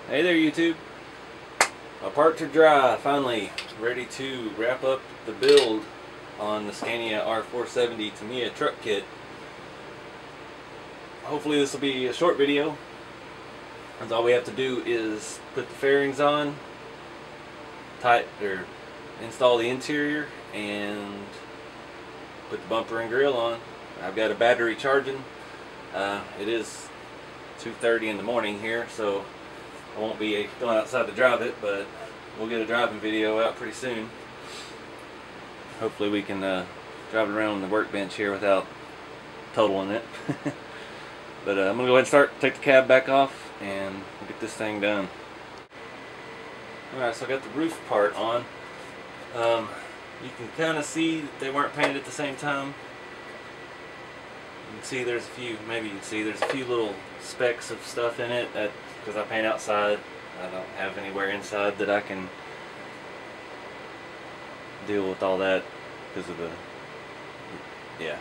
Hey there, YouTube. My parts are dry, finally ready to wrap up the build on the Scania R470 Tamiya truck kit. Hopefully this will be a short video, as all we have to do is put the fairings on, install the interior, and put the bumper and grill on. I've got a battery charging. It is 2:30 in the morning here, so I won't be going outside to drive it, but we'll get a driving video out pretty soon. Hopefully we can drive it around the workbench here without totaling it. But I'm going to go ahead and take the cab back off, and we'll get this thing done. Alright, so I got the roof part on. You can kind of see that they weren't painted at the same time. You can see there's a few, maybe you can see there's a few little specks of stuff in it that, because I paint outside, I don't have anywhere inside that I can deal with all that because of the, yeah.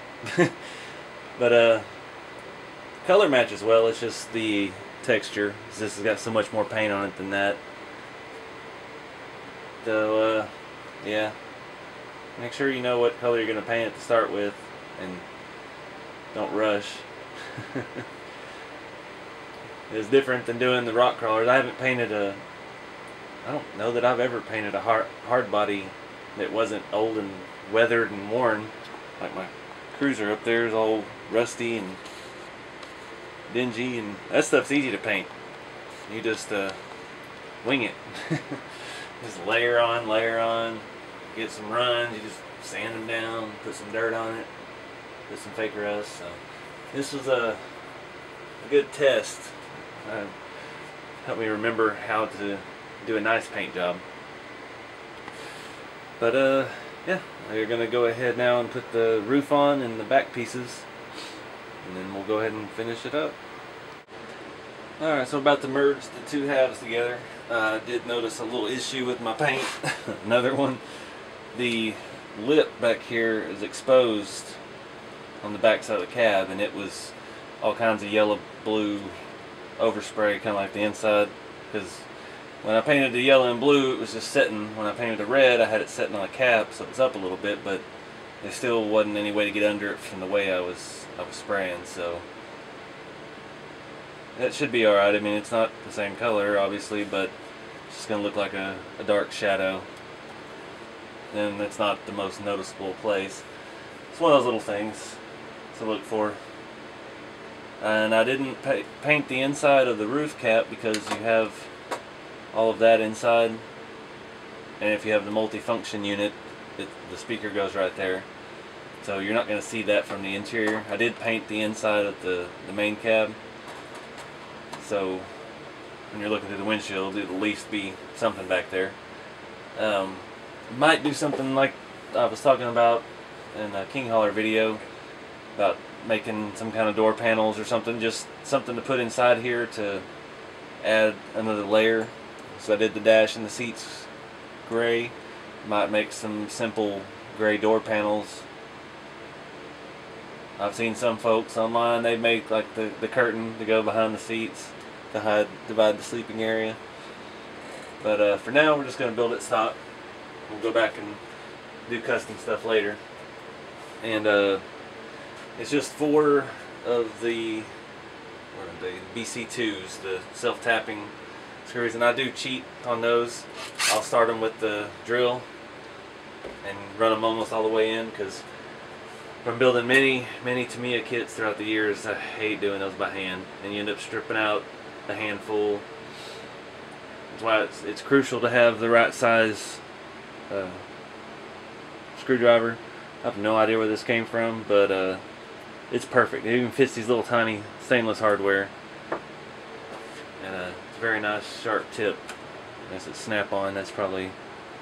But color matches well, it's just the texture. This has got so much more paint on it than that. So yeah, make sure you know what color you're going to paint it to start with, and don't rush. It's different than doing the rock crawlers. I don't know that I've ever painted a hard body that wasn't old and weathered and worn. Like my cruiser up there is all rusty and dingy, and that stuff's easy to paint. You just wing it. Just layer on, get some runs, you just sand them down, put some dirt on it, put some fake rust. So this was a good test. Helped me remember how to do a nice paint job. But yeah, we're gonna go ahead now and put the roof on and the back pieces, and then we'll go ahead and finish it up. Alright, so about to merge the two halves together. I did notice a little issue with my paint. Another one. The lip back here is exposed on the back side of the cab, and it was all kinds of yellow blue overspray, kind of like the inside, because when I painted the yellow and blue it was just setting. When I painted the red I had it setting on the cap, so it's up a little bit, but there still wasn't any way to get under it from the way I was spraying. So that should be alright. I mean, it's not the same color obviously, but it's just going to look like a dark shadow, and it's not the most noticeable place. It's one of those little things to look for. And I didn't paint the inside of the roof cap because you have all of that inside, and if you have the multi-function unit, the speaker goes right there, so you're not going to see that from the interior. I did paint the inside of the main cab, so when you're looking through the windshield it'll at least be something back there. Might do something like I was talking about in a King Hauler video about making some kind of door panels or something, just something to put inside here to add another layer. So I did the dash and the seats gray. Might make some simple gray door panels. I've seen some folks online, they make like the curtain to go behind the seats to divide the sleeping area. But for now we're just going to build it stock. We'll go back and do custom stuff later. And it's just 4 of the BC2s, the self-tapping screws, and I do cheat on those. I'll start them with the drill and run them almost all the way in, because from building many Tamiya kits throughout the years, I hate doing those by hand, and you end up stripping out a handful. That's why it's crucial to have the right size screwdriver. I have no idea where this came from, but it's perfect. It even fits these little tiny stainless hardware, and it's a very nice sharp tip. As it's snap-on, that's probably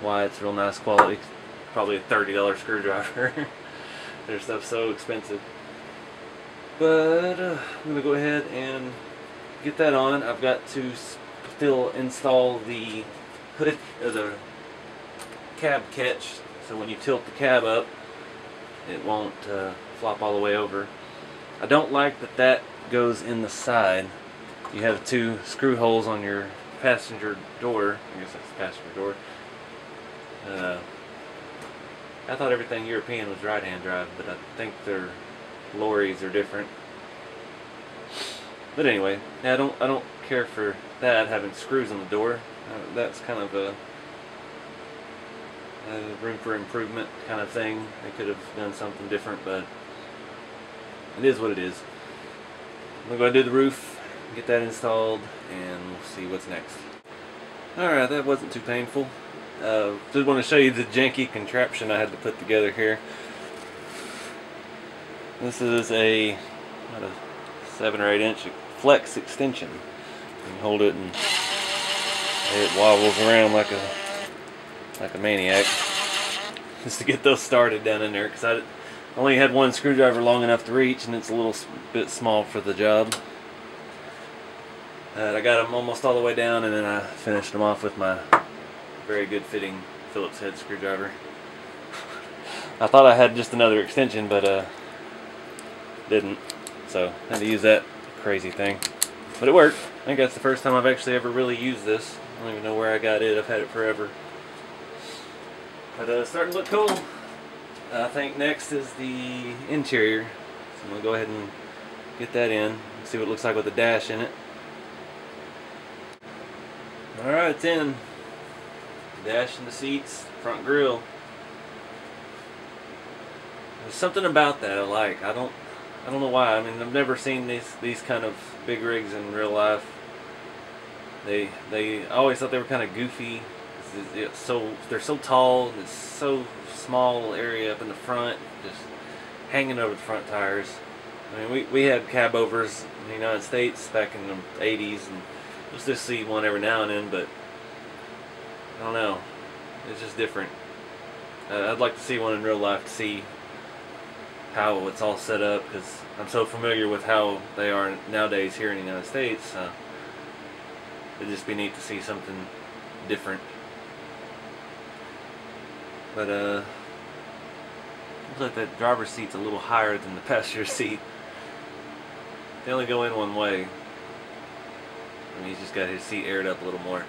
why it's real nice quality. Probably a $30 screwdriver. Their stuff's so expensive. But I'm gonna go ahead and get that on. I've got to still install the hood, the cab catch, so when you tilt the cab up it won't flop all the way over. I don't like that goes in the side. You have 2 screw holes on your passenger door. I guess that's the passenger door. I thought everything European was right-hand drive, but I think their lorries are different. But anyway, yeah, I don't care for that, having screws on the door. That's kind of a room for improvement kind of thing. They could have done something different, but it is what it is. I'm going to do the roof, get that installed, and we'll see what's next. Alright, that wasn't too painful. Just want to show you the janky contraption I had to put together here. This is a 7 or 8 inch flex extension. You can hold it and it wobbles around like a maniac. Just to get those started down in there, because I only had one screwdriver long enough to reach, and it's a little bit small for the job. I got them almost all the way down, and then I finished them off with my very good fitting Phillips head screwdriver. I thought I had just another extension, but didn't, so I had to use that crazy thing. But it worked. I think that's the first time I've actually ever really used this. I don't even know where I got it. I've had it forever. But it's starting to look cool. I think next is the interior. So I'm going to go ahead and get that in. See what it looks like with the dash in it. Alright, it's in. Dash in the seats, front grille. There's something about that I like. I don't know why. I mean, I've never seen these kind of big rigs in real life. I always thought they were kind of goofy. They're so tall, and it's so small area up in the front, just hanging over the front tires. I mean, we had cab overs in the United States back in the 80s, and you'll just see one every now and then, but I don't know, it's just different. I'd like to see one in real life to see how it's all set up, because I'm so familiar with how they are nowadays here in the United States. It'd just be neat to see something different. But looks like that driver's seat's a little higher than the passenger seat. They only go in one way. I mean, he's just got his seat aired up a little more.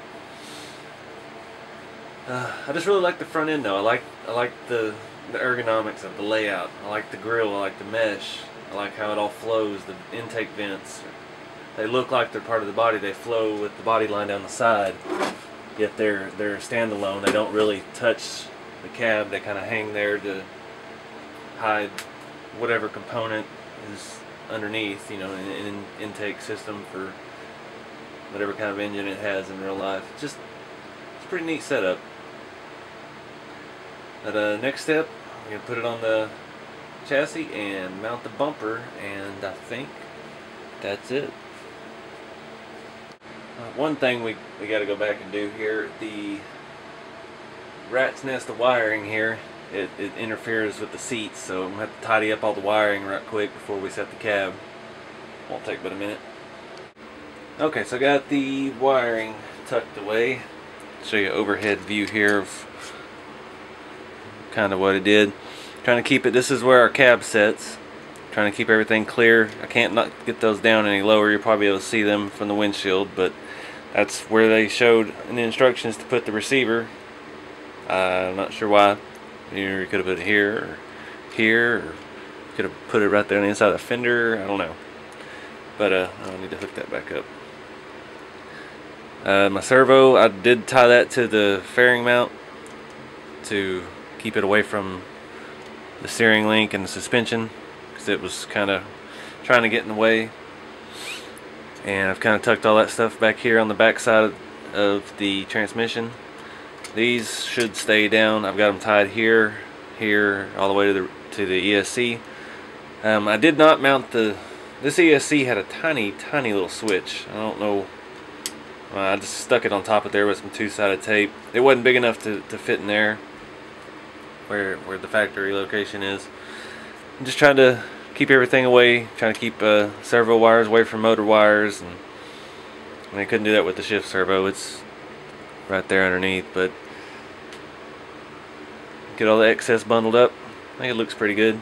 I just really like the front end though. I like the ergonomics of the layout. I like the grille. I like the mesh. I like how it all flows. The intake vents, they look like they're part of the body. They flow with the body line down the side. Yet they're standalone. They don't really touch the cab. They kind of hang there to hide whatever component is underneath, you know, an intake system for whatever kind of engine it has in real life. It's a pretty neat setup. But next step, I'm going to put it on the chassis and mount the bumper, and I think that's it. One thing we got to go back and do here, the rat's nest of wiring here, it interferes with the seats, so I'm going to have to tidy up all the wiring right quick before we set the cab. Won't take but a minute. Okay, so I got the wiring tucked away. Show you an overhead view here of kind of what it did. Trying to keep it, this is where our cab sets. Trying to keep everything clear. I can't not get those down any lower. You'll probably be able to see them from the windshield, but that's where they showed in the instructions to put the receiver. I'm not sure why. You could have put it here, or here, or could have put it right there on the inside of the fender. I don't know. But I need to hook that back up. My servo, I did tie that to the fairing mount to keep it away from the steering link and the suspension, because it was kind of trying to get in the way. And I've kind of tucked all that stuff back here on the back side of the transmission. These should stay down. I've got them tied here, all the way to the ESC. I did not mount this ESC had a tiny little switch. I don't know. I just stuck it on top of there with some two-sided tape. It wasn't big enough to fit in there where the factory location is. I'm just trying to keep everything away, trying to keep servo wires away from motor wires, and I couldn't do that with the shift servo. It's right there underneath, but get all the excess bundled up. I think it looks pretty good.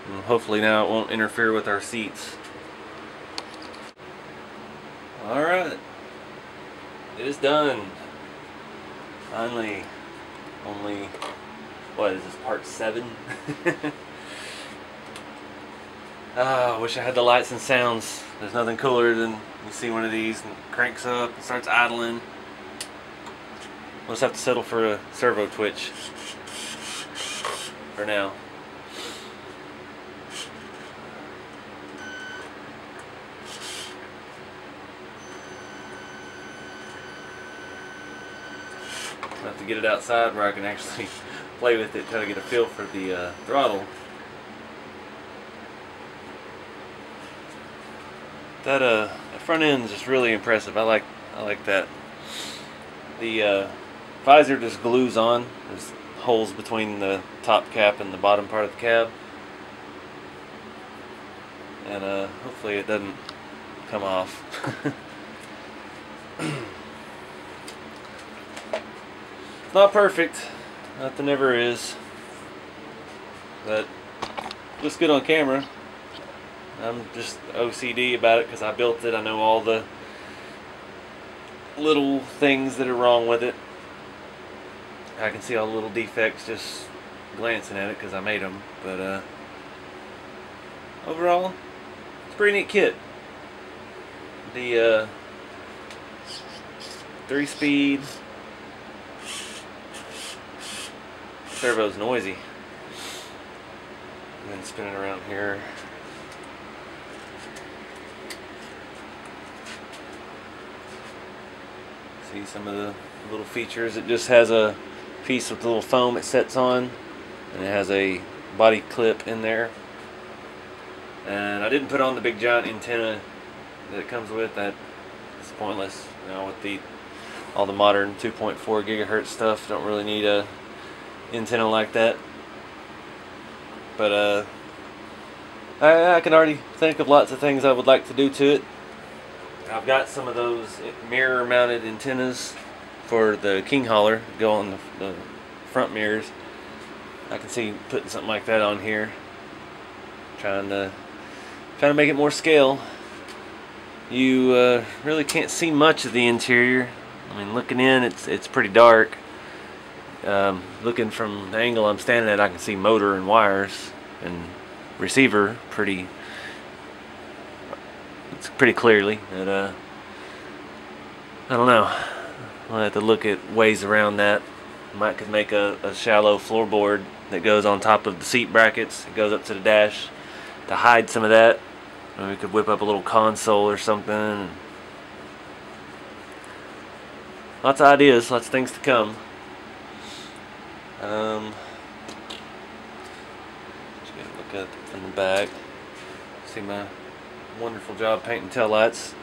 And hopefully now it won't interfere with our seats. Alright, it is done. Finally. Only, what is this, part 7? I wish I had the lights and sounds. There's nothing cooler than you see one of these and it cranks up and starts idling. We'll just have to settle for a servo twitch for now. I'll have to get it outside where I can actually play with it, try to get a feel for the throttle. That front end is just really impressive. I like that. The visor just glues on. There's holes between the top cap and the bottom part of the cab, and hopefully it doesn't come off. Not perfect, nothing ever is, but looks good on camera. I'm just OCD about it because I built it. I know all the little things that are wrong with it. I can see all the little defects just glancing at it because I made them, but overall, it's a pretty neat kit. The 3-speed servo's noisy. And then spinning around here. See some of the little features. It just has a piece with a little foam it sets on, and it has a body clip in there. And I didn't put on the big giant antenna that it comes with. That is pointless. You know, with all the modern 2.4 gigahertz stuff, don't really need a antenna like that. But I can already think of lots of things I would like to do to it. I've got some of those mirror mounted antennas for the king hauler that go on the front mirrors. I can see putting something like that on here, trying to make it more scale. You really can't see much of the interior. I mean, looking in, it's pretty dark. Looking from the angle I'm standing at, I can see motor and wires and receiver pretty clearly. But I don't know. I'll have to look at ways around that. Might could make a shallow floorboard that goes on top of the seat brackets. It goes up to the dash to hide some of that. Or we could whip up a little console or something. Lots of ideas, lots of things to come. Just gotta look up in the back. See my wonderful job painting taillights.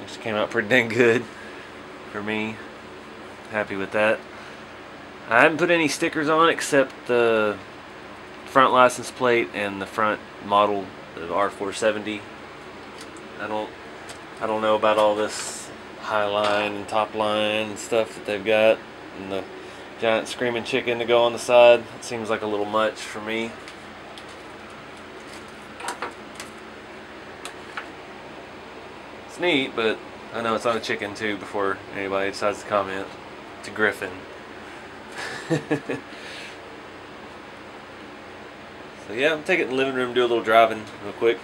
Actually came out pretty dang good for me. Happy with that. I haven't put any stickers on except the front license plate and the front model of R470. I don't know about all this high line and top line and stuff that they've got, and the giant screaming chicken to go on the side. It seems like a little much for me. It's neat, but I know it's not a chicken too before anybody decides to comment. It's a griffin. So yeah, I'm taking it in the living room, do a little driving real quick.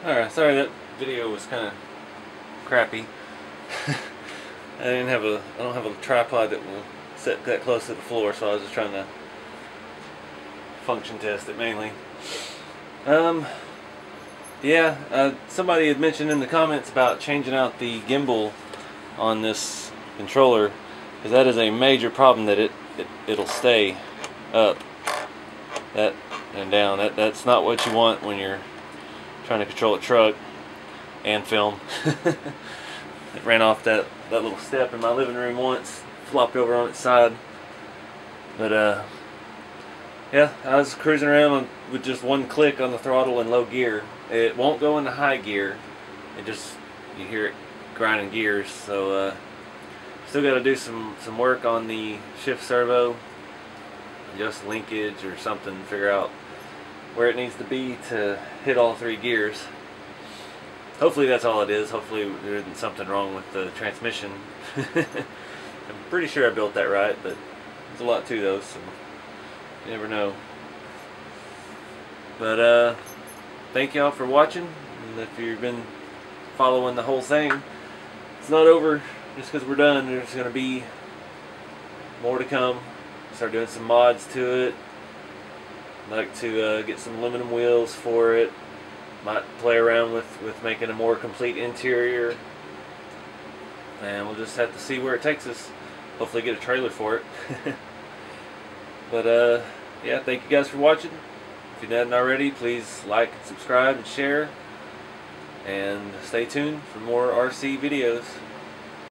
Alright, sorry that video was kind of crappy. I don't have a tripod that will sit that close to the floor, so I was just trying to function test it mainly. Yeah, somebody had mentioned in the comments about changing out the gimbal on this controller, because that is a major problem, that it'll stay up and down. That's not what you want when you're trying to control a truck and film. It ran off that little step in my living room once, flopped over on its side. But yeah, I was cruising around with just one click on the throttle in low gear. It won't go into high gear. You hear it grinding gears. So still got to do some work on the shift servo, adjust linkage or something, figure out where it needs to be to hit all 3 gears. Hopefully that's all it is. Hopefully there isn't something wrong with the transmission. I'm pretty sure I built that right, but there's a lot to those, so you never know. But thank y'all for watching, and if you've been following the whole thing, it's not over just because we're done. There's going to be more to come. Start doing some mods to it. I'd like to get some aluminum wheels for it. Might play around with making a more complete interior, and we'll just have to see where it takes us. Hopefully get a trailer for it. But yeah, thank you guys for watching. If you hadn't already, please like and subscribe and share, and stay tuned for more RC videos.